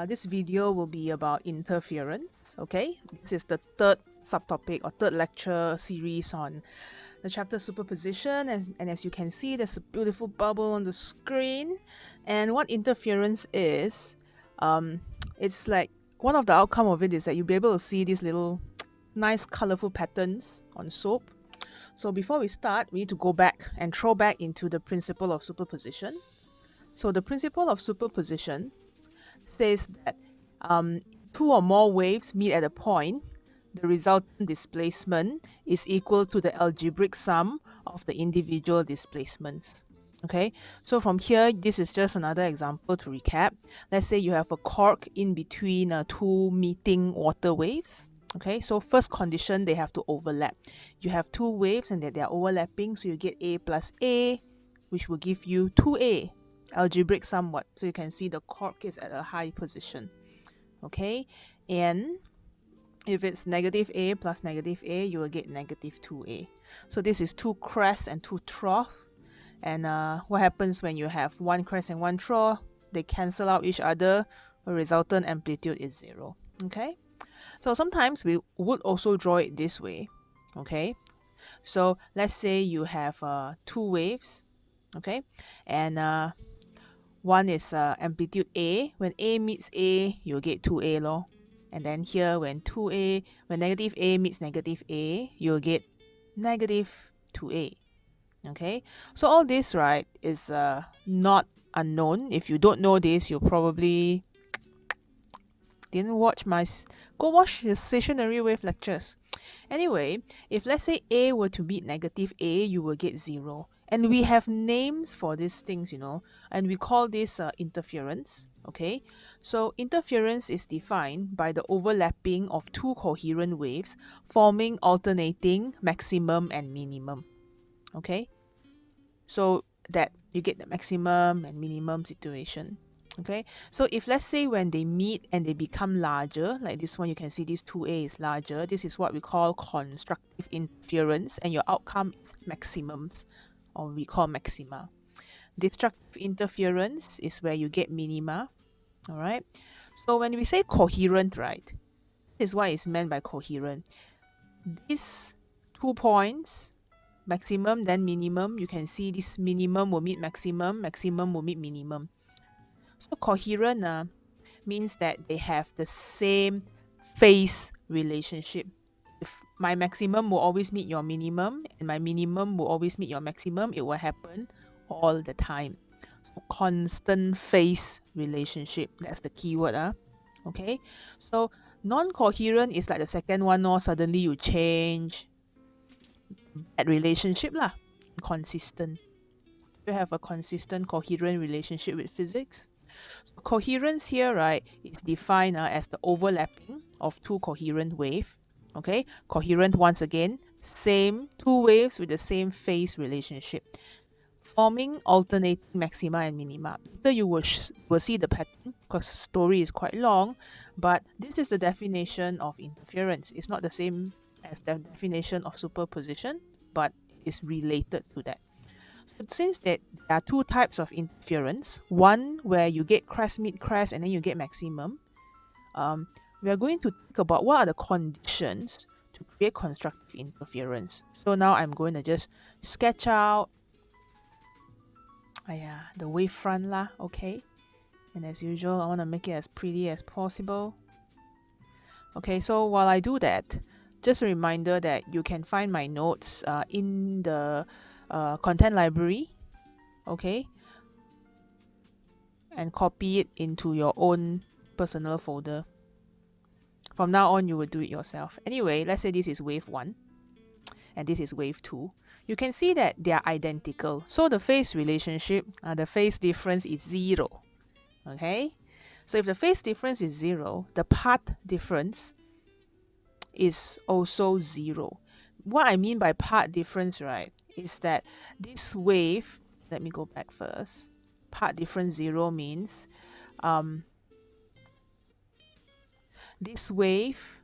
This video will be about interference. Okay, this is the third subtopic or third lecture series on the chapter superposition, and as you can see, there's a beautiful bubble on the screen. And what interference is, it's like one of the outcome of it is that you'll be able to see these little nice colorful patterns on soap. So before we start, we need to go back and throw back into the principle of superposition. So the principle of superposition says that two or more waves meet at a point, the resultant displacement is equal to the algebraic sum of the individual displacements. Okay, so from here, this is just another example to recap. Let's say you have a cork in between two meeting water waves. Okay, so first condition, they have to overlap. You have two waves and that they are overlapping, so you get A plus A, which will give you 2A, algebraic somewhat. So you can see the cork is at a high position. Okay, and if it's negative A plus negative A, you will get negative 2A. So this is two crests and two troughs. And what happens when you have one crest and one trough? They cancel out each other. The resultant amplitude is 0. Okay, so sometimes we would also draw it this way. Okay, so let's say you have two waves. Okay, and one is amplitude A. When A meets A, you'll get 2A lor. And then here, when negative A meets negative A, you'll get negative 2A. Okay, so all this, right, is not unknown. If you don't know this, you probably didn't watch go watch the stationary wave lectures. Anyway, if let's say A were to meet negative A, you will get 0. And we have names for these things, and we call this interference. Okay, so interference is defined by the overlapping of two coherent waves forming alternating maximum and minimum. Okay, so that you get the maximum and minimum situation. Okay, so if let's say when they meet and they become larger, like this one, you can see this 2A is larger. This is what we call constructive interference, and your outcome is maximums, or we call maxima. Destructive interference is where you get minima. All right, so when we say coherent, right, this is what is meant by coherent. These 2 points, maximum then minimum, you can see this minimum will meet maximum, maximum will meet minimum. So coherent means that they have the same phase relationship. If my maximum will always meet your minimum and my minimum will always meet your maximum, it will happen all the time. Constant phase relationship, that's the keyword. Okay, so non-coherent is like the second one, or suddenly you change that relationship lah. Consistent. You have a consistent coherent relationship with physics. Coherence here, right, is defined as the overlapping of two coherent waves. Okay, coherent, once again, same two waves with the same phase relationship, forming alternating maxima and minima. Later you will see the pattern because the story is quite long, but this is the definition of interference. It's not the same as the definition of superposition, but is related to that. But since that there are two types of interference, one where you get crest meet crest and then you get maximum, we are going to think about what are the conditions to create constructive interference. So now I'm going to just sketch out the wavefront lah, okay? And as usual, I want to make it as pretty as possible. Okay, so while I do that, just a reminder that you can find my notes in the content library, okay? And copy it into your own personal folder. From now on, you will do it yourself. Anyway, let's say this is wave 1 and this is wave 2. You can see that they are identical. So the phase relationship, the phase difference is 0. Okay? So if the phase difference is 0, the path difference is also 0. What I mean by path difference, right, is that this wave, let me go back first. Path difference 0 means this wave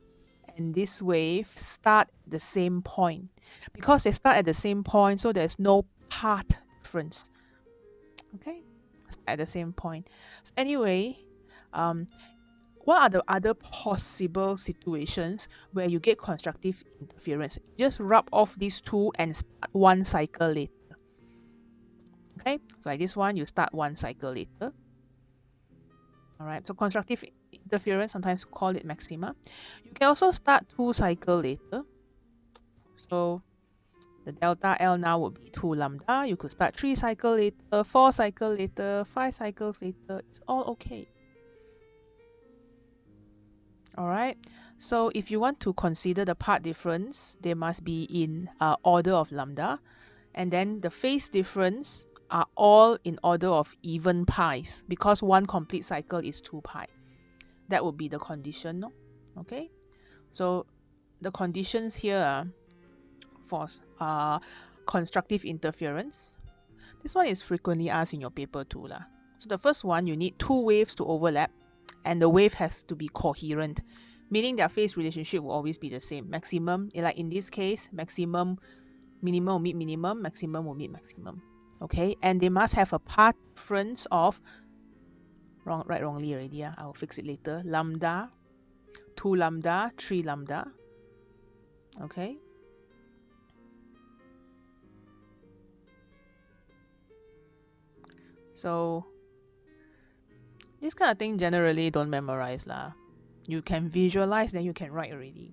and this wave start at the same point. Because they start at the same point, so there's no path difference. Okay? At the same point. Anyway, what are the other possible situations where you get constructive interference? Just rub off these two and start one cycle later. Okay, so like this one, you start one cycle later. All right, so constructive interference, sometimes we call it maxima. You can also start 2 cycles later. So the delta L now would be 2 lambda. You could start 3 cycles later, 4 cycles later, 5 cycles later. It's all okay. All right. So if you want to consider the part difference, they must be in order of lambda. And then the phase difference are all in order of even pi's, because one complete cycle is 2 pi. That would be the condition, no? Okay. So the conditions here are for constructive interference. This one is frequently asked in your paper too. So the first one, you need 2 waves to overlap, and the wave has to be coherent, meaning their phase relationship will always be the same. Maximum, like in this case, minimum will meet minimum, maximum will meet maximum. Okay, and they must have a path difference of, wrongly already, I will fix it later, lambda, 2 lambda, 3 lambda. Okay. So this kind of thing generally don't memorize lah. You can visualize, then you can write already.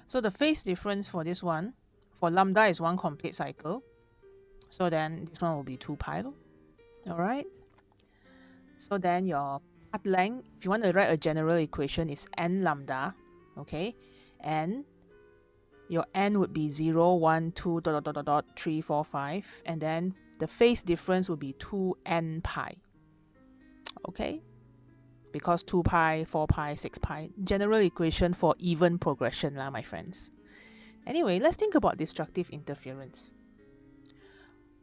So the phase difference for this one, for lambda is 1 complete cycle. So then this one will be 2 pi. Alright. So then your path length, if you want to write a general equation, is n lambda. Okay. And your n would be 0, 1, 2, ... 3, 4, 5. And then the phase difference will be 2n pi. Okay. Because 2 pi, 4 pi, 6 pi. General equation for even progression lah, my friends. Anyway, let's think about destructive interference.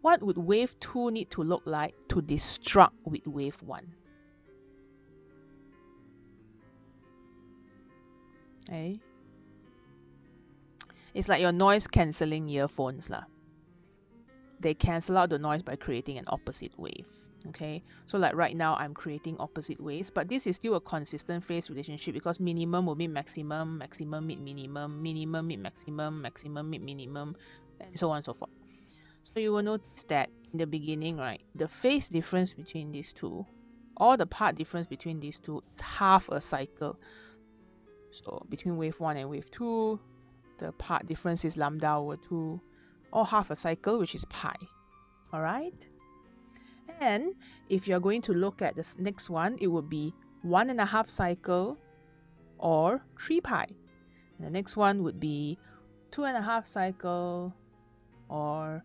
What would wave 2 need to look like to destruct with wave 1? Okay. It's like your noise cancelling earphones lah. They cancel out the noise by creating an opposite wave. Okay, so like right now I'm creating opposite waves, but this is still a consistent phase relationship because minimum will meet maximum, maximum meet minimum, minimum meet maximum, maximum meet minimum, and so on and so forth. So you will notice that in the beginning, right, the phase difference between these two, or the part difference between these two, is half a cycle. So between wave 1 and wave 2, the part difference is lambda over 2, or half a cycle, which is pi. Alright? And if you're going to look at this next one, it would be 1.5 cycle or 3 pi. And the next one would be 2.5 cycle or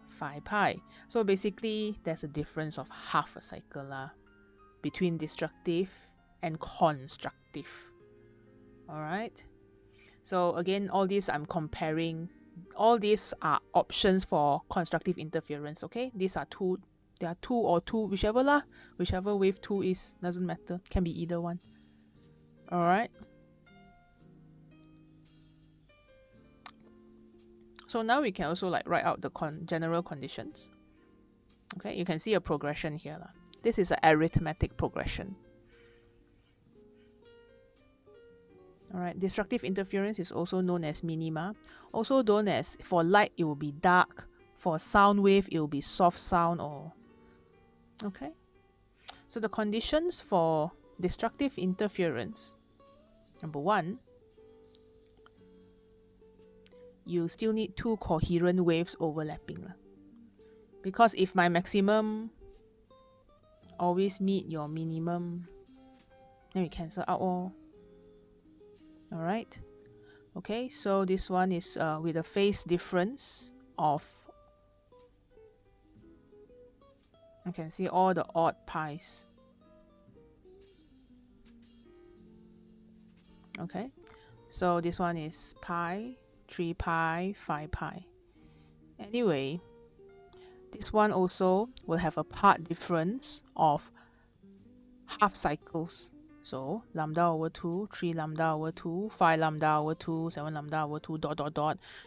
5 pi. So basically, there's a difference of half a cycle between destructive and constructive. Alright? So again, all these I'm comparing. All these are options for constructive interference, okay? These are two. There are 2 or 2, whichever wave 2 is, doesn't matter. Can be either one. Alright. So now we can also like write out the general conditions. Okay, you can see a progression here. This is an arithmetic progression. Alright, destructive interference is also known as minima. Also known as, for light, it will be dark. For sound wave, it will be soft sound or... Okay. So the conditions for destructive interference. Number 1, you still need 2 coherent waves overlapping. Because if my maximum always meet your minimum, then we cancel out all. Alright. Okay, so this one is with a phase difference of, you can see all the odd pi's. Okay, so this one is pi, 3 pi, 5 pi. Anyway, this one also will have a part difference of half cycles. So lambda over 2, 3 lambda over 2, 5 lambda over 2, 7 lambda over 2, ... You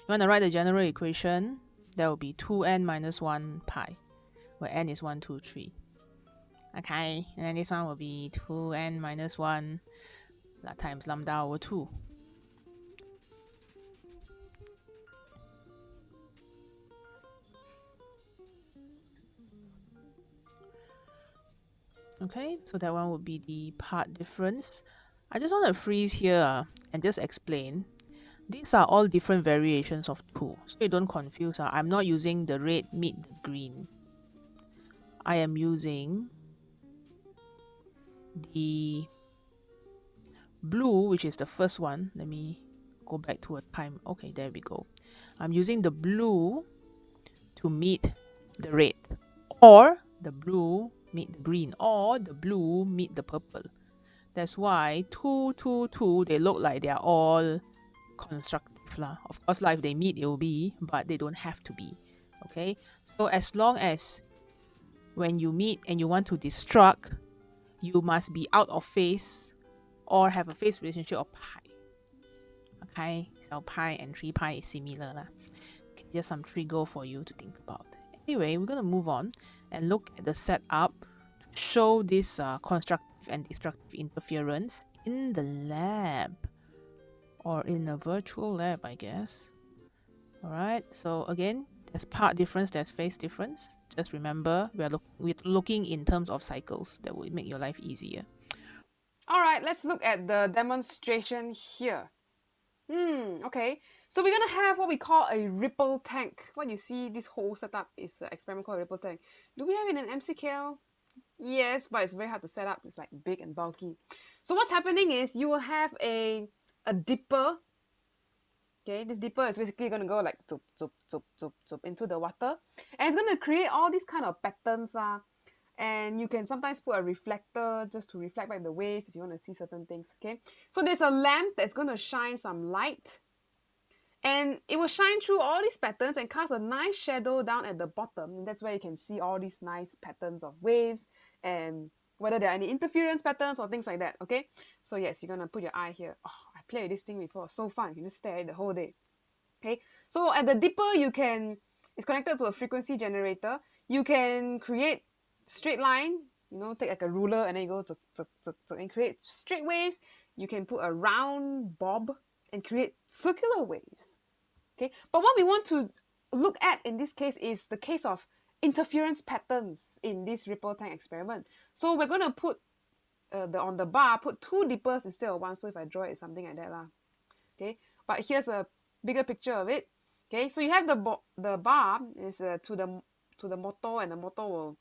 want to write the general equation, that will be 2n minus 1 pi, where n is 1, 2, 3. Okay, and then this one will be 2n minus 1 times lambda over 2. Okay, so that one would be the part difference. I just want to freeze here and just explain. These are all different variations of 2. So you don't confuse. I'm not using the red meet the green. I am using the blue, which is the first one. Let me go back to a time. Okay, there we go. I'm using the blue to meet the red, or the blue meet the green, or the blue meet the purple. That's why 2, 2, 2, they look like they're all constructive lah. Of course, if they meet, it will be, but they don't have to be. Okay, so as long as when you meet and you want to destruct, you must be out of phase or have a phase relationship of pi. Okay, so pi and 3 pi is similar lah. Okay, just some trigger for you to think about. Anyway, we're going to move on and look at the setup to show this constructive and destructive interference in the lab, or in a virtual lab, I guess. Alright, so again, there's part difference, there's phase difference. Just remember, we're looking in terms of cycles. That will make your life easier. Alright, let's look at the demonstration here. Okay. So we're gonna have what we call a ripple tank. What you see, this whole setup is an experiment called a ripple tank. Do we have it in an MCKL? Yes, but it's very hard to set up. It's like big and bulky. So what's happening is you will have a dipper. Okay, this dipper is basically going to go like zoop, zoop, zoop, zoop, zoop into the water. And it's going to create all these kind of patterns. And you can sometimes put a reflector just to reflect back the waves if you want to see certain things. Okay, so there's a lamp that's going to shine some light. And it will shine through all these patterns and cast a nice shadow down at the bottom. And that's where you can see all these nice patterns of waves and whether there are any interference patterns or things like that. Okay, so yes, you're going to put your eye here. Oh, I played with this thing before. So fun. You can just stare at it the whole day. Okay, so at the dipper, it's connected to a frequency generator. You can create straight line, take like a ruler and then you go and create straight waves. You can put a round bob and create circular waves. Okay, but what we want to look at in this case is the case of interference patterns in this ripple tank experiment. So we're going to put on the bar, put 2 dippers instead of 1. So if I draw it, it's something like that lah. Okay, but here's a bigger picture of it. Okay, so you have the bar is to the motor, and the motor will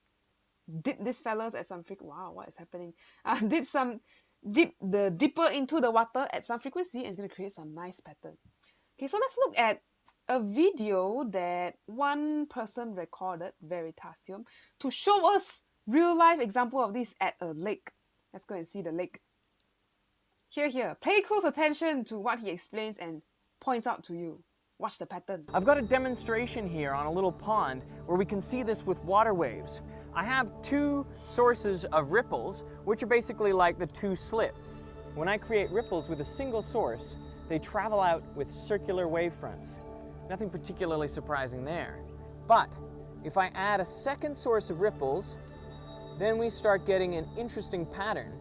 dip these fellas at some wow, what is happening? Dip the dipper into the water at some frequency, and it's going to create some nice pattern. Okay, so let's look at a video that one person recorded, Veritasium, to show us real life example of this at a lake. Let's go and see the lake. Here. Pay close attention to what he explains and points out to you. Watch the pattern. I've got a demonstration here on a little pond where we can see this with water waves. I have 2 sources of ripples, which are basically like the 2 slits. When I create ripples with a single source, they travel out with circular wavefronts. Nothing particularly surprising there. But if I add a second source of ripples, then we start getting an interesting pattern.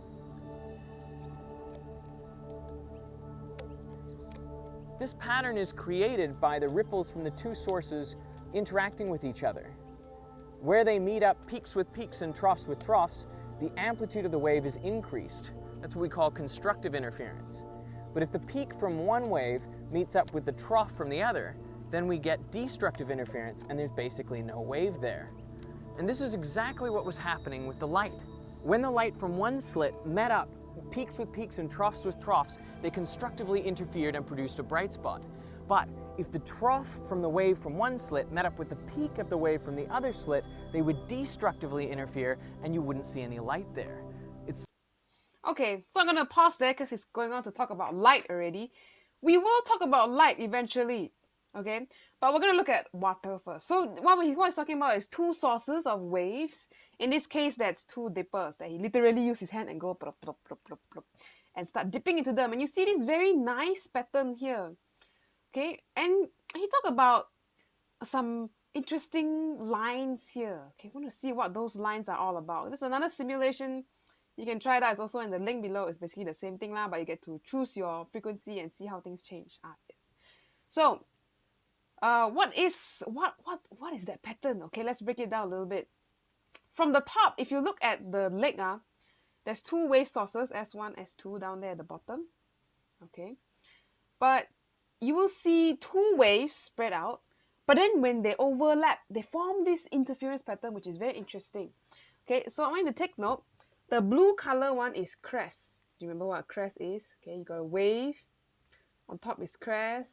This pattern is created by the ripples from the 2 sources interacting with each other. Where they meet up peaks with peaks and troughs with troughs, the amplitude of the wave is increased. That's what we call constructive interference. But if the peak from one wave meets up with the trough from the other, then we get destructive interference and there's basically no wave there. And this is exactly what was happening with the light. When the light from one slit met up peaks with peaks and troughs with troughs, they constructively interfered and produced a bright spot. But if the trough from the wave from one slit met up with the peak of the wave from the other slit, they would destructively interfere and you wouldn't see any light there. Okay, so I'm going to pause there because it's going on to talk about light already. We will talk about light eventually, okay? But we're going to look at water first. So what he's talking about is 2 sources of waves. In this case, that's 2 dippers that he literally used his hand and go plop, plop, plop, plop, plop, and start dipping into them. And you see this very nice pattern here, okay? And he talked about some interesting lines here. Okay, I want to see what those lines are all about. There's another simulation. You can try that. It's also in the link below. It's basically the same thing lah, but you get to choose your frequency and see how things change. Yes. So, what is that pattern? Okay, let's break it down a little bit. From the top, if you look at the leg, there's two wave sources, S1, S2 down there at the bottom. Okay, but you will see two waves spread out. But then when they overlap, they form this interference pattern, which is very interesting. Okay, so I want you to take note. The blue color one is crest. Do you remember what crest is? Okay, you got a wave. On top is crest.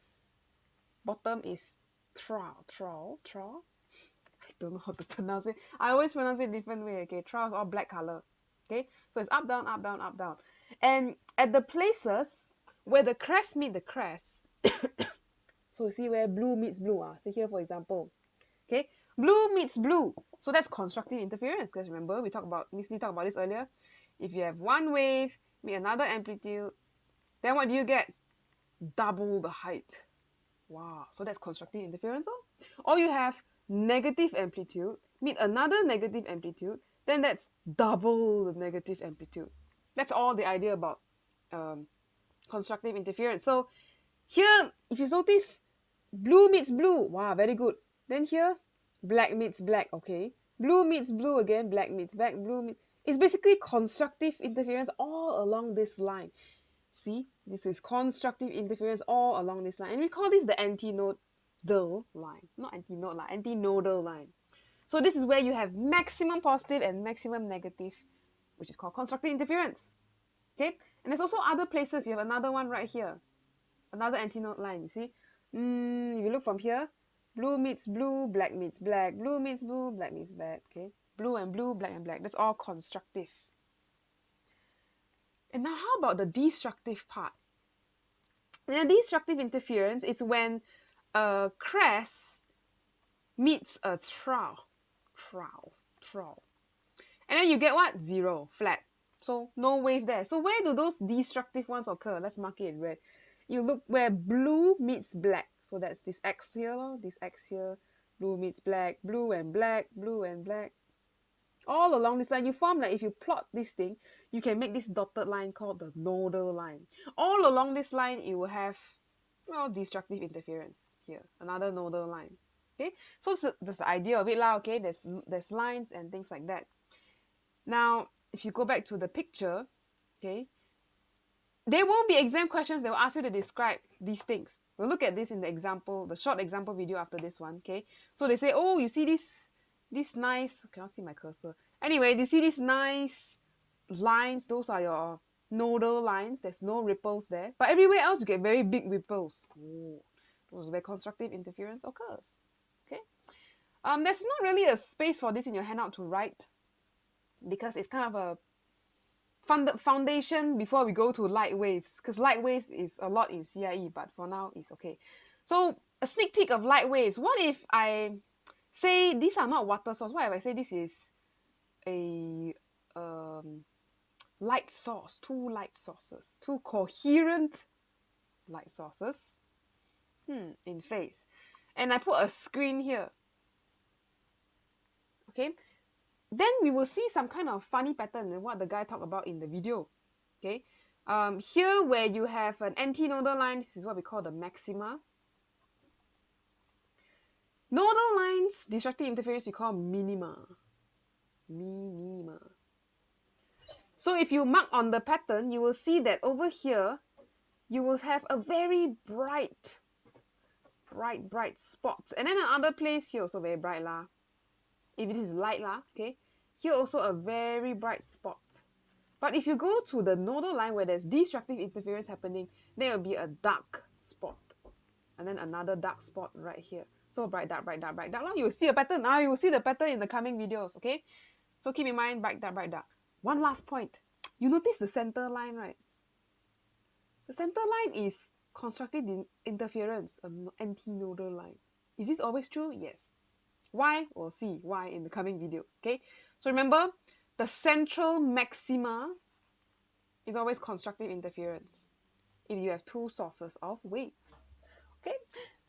Bottom is trough. I don't know how to pronounce it. I always pronounce it different way. Okay, trough is all black color. Okay, so it's up, down, up, down, up, down. And at the places where the crest meet the crest, so you see where blue meets blue. Say here, for example. Okay, blue meets blue. So that's constructive interference. Because remember, we talked about this earlier. If you have one wave meet another amplitude, then what do you get? Double the height. Wow. So that's constructive interference. Or you have negative amplitude meet another negative amplitude, then that's double the negative amplitude. That's all the idea about constructive interference. So here, if you notice, blue meets blue. Wow, very good. Then here, black meets black. Okay. Blue meets blue again. Black meets black. It's basically constructive interference all along this line. See, this is constructive interference all along this line. And we call this the antinodal line. Not antinode line, antinodal line. So this is where you have maximum positive and maximum negative, which is called constructive interference. Okay? And there's also other places. You have another one right here. Another antinode line, you see? If you look from here, blue meets blue, black meets black, blue meets blue, black meets black, okay? Blue and blue, black and black. That's all constructive. And now how about the destructive part? Now, destructive interference is when a crest meets a trough. And then you get what? Zero, flat. So no wave there. So where do those destructive ones occur? Let's mark it in red. You look where blue meets black. So that's this X here, this X here. Blue meets black, blue and black, blue and black. All along this line, you form like if you plot this thing, you can make this dotted line called the nodal line. All along this line, you will have, well, destructive interference here. Another nodal line. Okay, so that's the idea of it lah. Okay, there's lines and things like that. Now, if you go back to the picture, okay, there will be exam questions that will ask you to describe these things. We'll look at this in the example, the short example video after this one. Okay, so they say, oh, you see this nice, I cannot see my cursor. Anyway, you see these nice lines? Those are your nodal lines. There's no ripples there, but everywhere else you get very big ripples. Oh, those are where constructive interference occurs. Okay, there's not really a space for this in your handout to write because it's kind of a foundation before we go to light waves, because light waves is a lot in CIE, but for now it's okay. So a sneak peek of light waves. What if I say these are not water source? What if I say this is a light source, two light sources, two coherent light sources in phase, and I put a screen here, okay, then we will see some kind of funny pattern than what the guy talked about in the video. Okay, here where you have an antinodal line, this is what we call the maxima. Nodal lines, destructive interference, we call minima. So if you mark on the pattern, you will see that over here, you will have a very bright spots. And then another place here also very bright lah. If it is light lah, okay. Here also a very bright spot. But if you go to the nodal line where there's destructive interference happening, there will be a dark spot. And then another dark spot right here. So bright, dark, bright, dark, bright, dark. You will see a pattern. You will see the pattern in the coming videos, okay? So keep in mind, bright, dark, bright, dark. One last point. You notice the center line, right? The center line is constructive interference, an antinodal line. Is this always true? Yes. Why? We'll see why in the coming videos, okay? So remember, the central maxima is always constructive interference if you have two sources of waves, okay?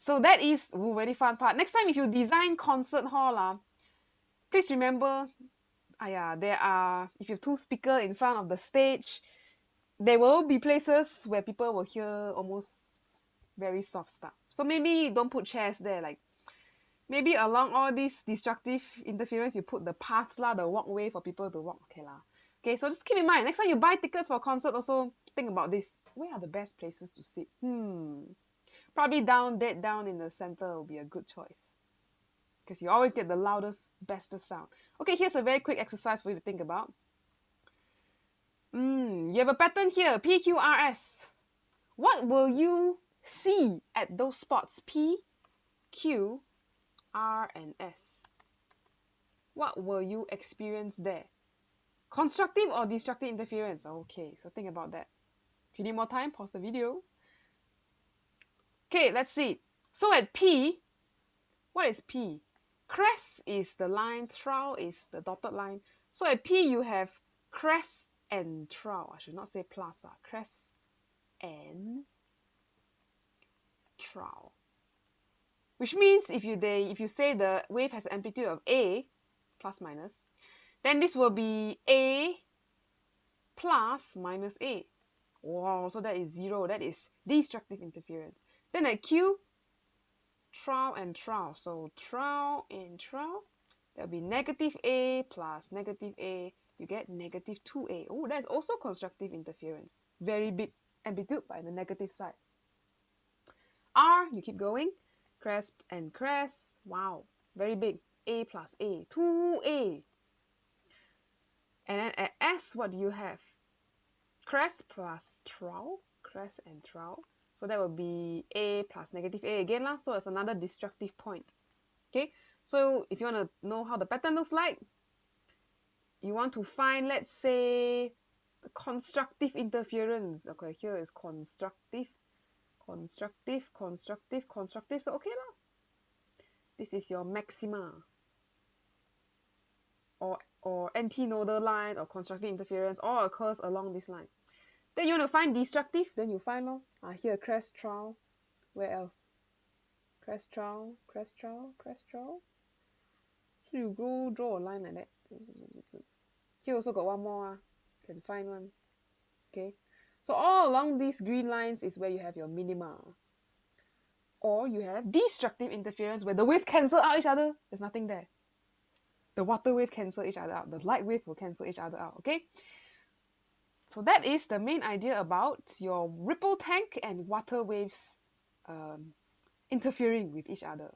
So that is very fun part. Next time if you design concert hall, please remember, there are, if you have two speakers in front of the stage, there will be places where people will hear almost very soft stuff. So maybe don't put chairs there. Like maybe along all these destructive interference, you put the paths the walkway for people to walk. Okay, so just keep in mind, next time you buy tickets for concert, also think about this. Where are the best places to sit? Probably dead down in the center will be a good choice, because you always get the loudest, bestest sound. Okay, here's a very quick exercise for you to think about. You have a pattern here, PQRS. What will you see at those spots? P, Q, R, and S. What will you experience there? Constructive or destructive interference? Okay, so think about that. If you need more time, pause the video. Okay, let's see. So at P, what is P? Crest is the line, trowel is the dotted line. So at P, you have crest and trowel. I should not say plus. Crest and trowel. Which means if you say the wave has an amplitude of A, plus minus, then this will be A plus minus A. Wow, so that is 0. That is destructive interference. Then at Q, trowel and trowel. So trowel and trowel, that will be negative A plus negative A. You get negative 2A. Oh, that's also constructive interference. Very big amplitude by the negative side. R, you keep going. Crest and crest. Wow, very big. A plus A, 2A. And then at S, what do you have? Crest plus trowel, crest and trowel. So that will be A plus negative A again. So it's another destructive point. Okay, so if you want to know how the pattern looks like, you want to find, let's say, the constructive interference. Okay, here is constructive, constructive, constructive, constructive. So okay lah. This is your maxima, or antinodal line, or constructive interference, all occurs along this line. Then you want to find destructive, then you find here crest trowel. Where else? Crest trowel, crest trowel, crest trowel. So you draw a line like that. Here also got one more. Can find one. Okay. So all along these green lines is where you have your minima. Or you have destructive interference where the wave cancel out each other. There's nothing there. The water wave cancel each other out. The light wave will cancel each other out. Okay. So that is the main idea about your ripple tank and water waves interfering with each other.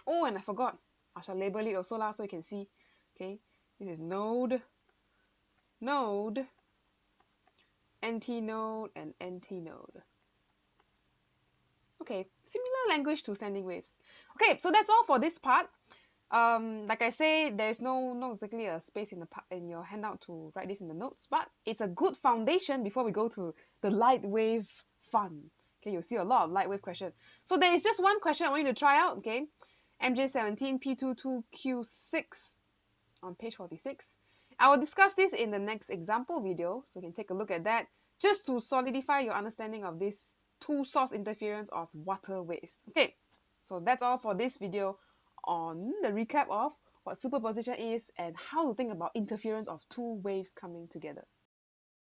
Oh, and I forgot. I shall label it also so you can see. Okay. This is node, antinode, and antinode. Okay, similar language to sending waves. Okay, so that's all for this part. Like I say, there's no exactly a space in your handout to write this in the notes, but it's a good foundation before we go to the light wave fun. Okay, you'll see a lot of light wave questions. So there is just one question I want you to try out. Okay, MJ17 P12 Q26 on page 46. I will discuss this in the next example video, so you can take a look at that just to solidify your understanding of this two-source interference of water waves. Okay, so that's all for this video on the recap of what superposition is and how to think about interference of two waves coming together.